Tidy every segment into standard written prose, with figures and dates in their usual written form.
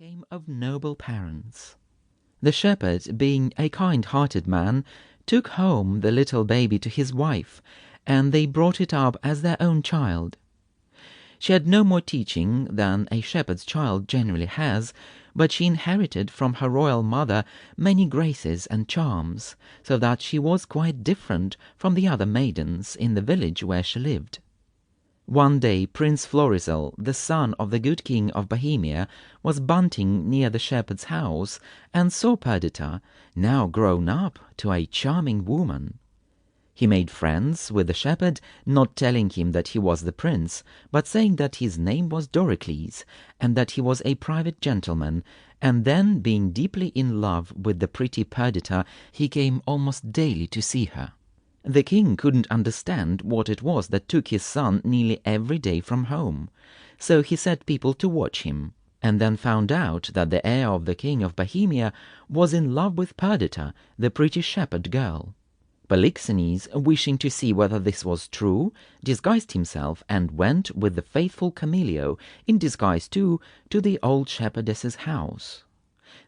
came of noble parents. The shepherd, being a kind-hearted man, took home the little baby to his wife, and they brought it up as their own child. She had no more teaching than a shepherd's child generally has, but she inherited from her royal mother many graces and charms, so that she was quite different from the other maidens in the village where she lived. One day Prince Florizel, the son of the good King of Bohemia, was bunting near the shepherd's house, and saw Perdita, now grown up to a charming woman. He made friends with the shepherd, not telling him that he was the prince, but saying that his name was Doricles, and that he was a private gentleman, and then, being deeply in love with the pretty Perdita, he came almost daily to see her. The king couldn't understand what it was that took his son nearly every day from home, so he set people to watch him, and then found out that the heir of the King of Bohemia was in love with Perdita, the pretty shepherd girl. Polixenes, wishing to see whether this was true, disguised himself and went with the faithful Camillo, in disguise too, to the old shepherdess's house.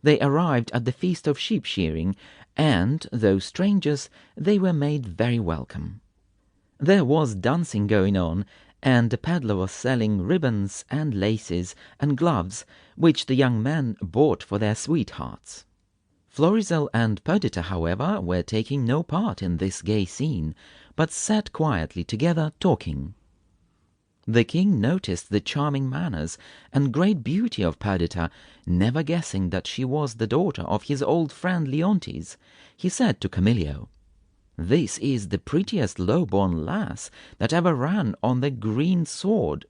They arrived at the feast of sheep-shearing, and, though strangers, they were made very welcome. There was dancing going on, and the peddler was selling ribbons and laces and gloves, which the young men bought for their sweethearts. Florizel and Perdita, however, were taking no part in this gay scene, but sat quietly together talking. The king noticed the charming manners and great beauty of Perdita, never guessing that she was the daughter of his old friend Leontes. He said to Camillo, "This is the prettiest low-born lass that ever ran on the green sword.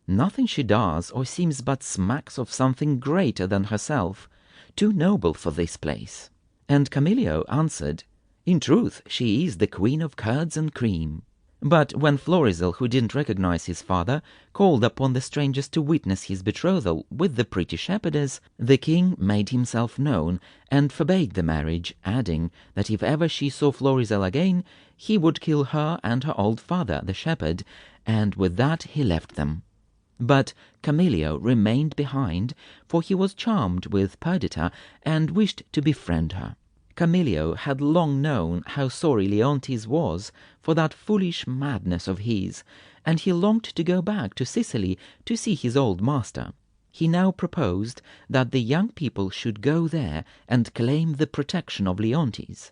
Nothing she does or seems but smacks of something greater than herself, too noble for this place." And Camillo answered, "In truth, she is the queen of curds and cream." But when Florizel, who didn't recognize his father, called upon the strangers to witness his betrothal with the pretty shepherdess, the king made himself known and forbade the marriage, adding that if ever she saw Florizel again, he would kill her and her old father, the shepherd, and with that he left them. But Camillo remained behind, for he was charmed with Perdita and wished to befriend her. Camillo had long known how sorry Leontes was for that foolish madness of his, and he longed to go back to Sicily to see his old master. He now proposed that the young people should go there and claim the protection of Leontes.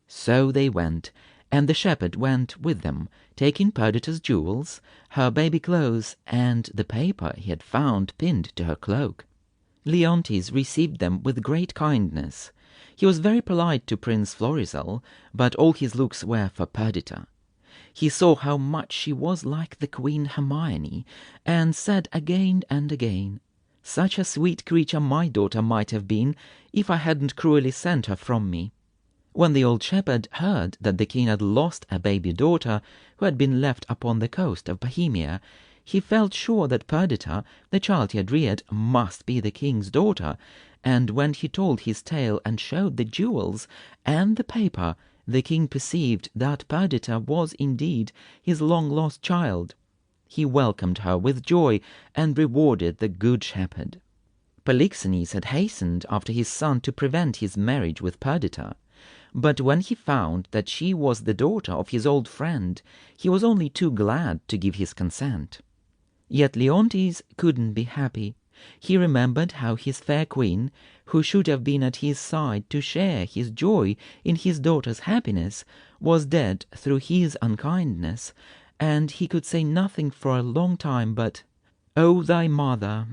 So they went, and the shepherd went with them, taking Perdita's jewels, her baby clothes, and the paper he had found pinned to her cloak. Leontes received them with great kindness. He was very polite to Prince Florizel, but all his looks were for Perdita. He saw how much she was like the Queen Hermione, and said again and again, "Such a sweet creature my daughter might have been, if I hadn't cruelly sent her from me." When the old shepherd heard that the king had lost a baby daughter who had been left upon the coast of Bohemia, he felt sure that Perdita, the child he had reared, must be the king's daughter, and when he told his tale and showed the jewels and the paper, the king perceived that Perdita was indeed his long-lost child. He welcomed her with joy and rewarded the good shepherd. Polixenes had hastened after his son to prevent his marriage with Perdita, but when he found that she was the daughter of his old friend, he was only too glad to give his consent. Yet Leontes couldn't be happy. He remembered how his fair queen, who should have been at his side to share his joy in his daughter's happiness, was dead through his unkindness, and he could say nothing for a long time but, "Oh, thy mother,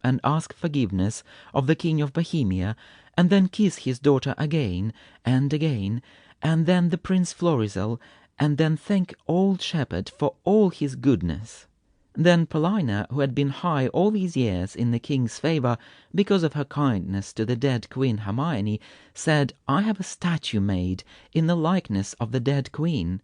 and ask forgiveness of the King of Bohemia, and then kiss his daughter again, and then the Prince Florizel, and then thank old shepherd for all his goodness." Then Paulina, who had been high all these years in the king's favor because of her kindness to the dead Queen Hermione, said, "I have a statue made in the likeness of the dead queen,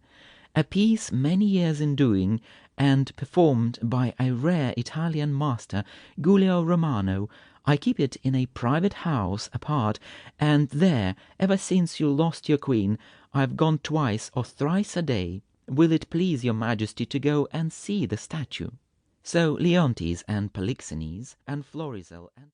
a piece many years in doing, and performed by a rare Italian master, Giulio Romano. I keep it in a private house apart, and there, ever since you lost your queen, I have gone twice or thrice a day. Will it please your majesty to go and see the statue?" So Leontes and Polixenes and Florizel and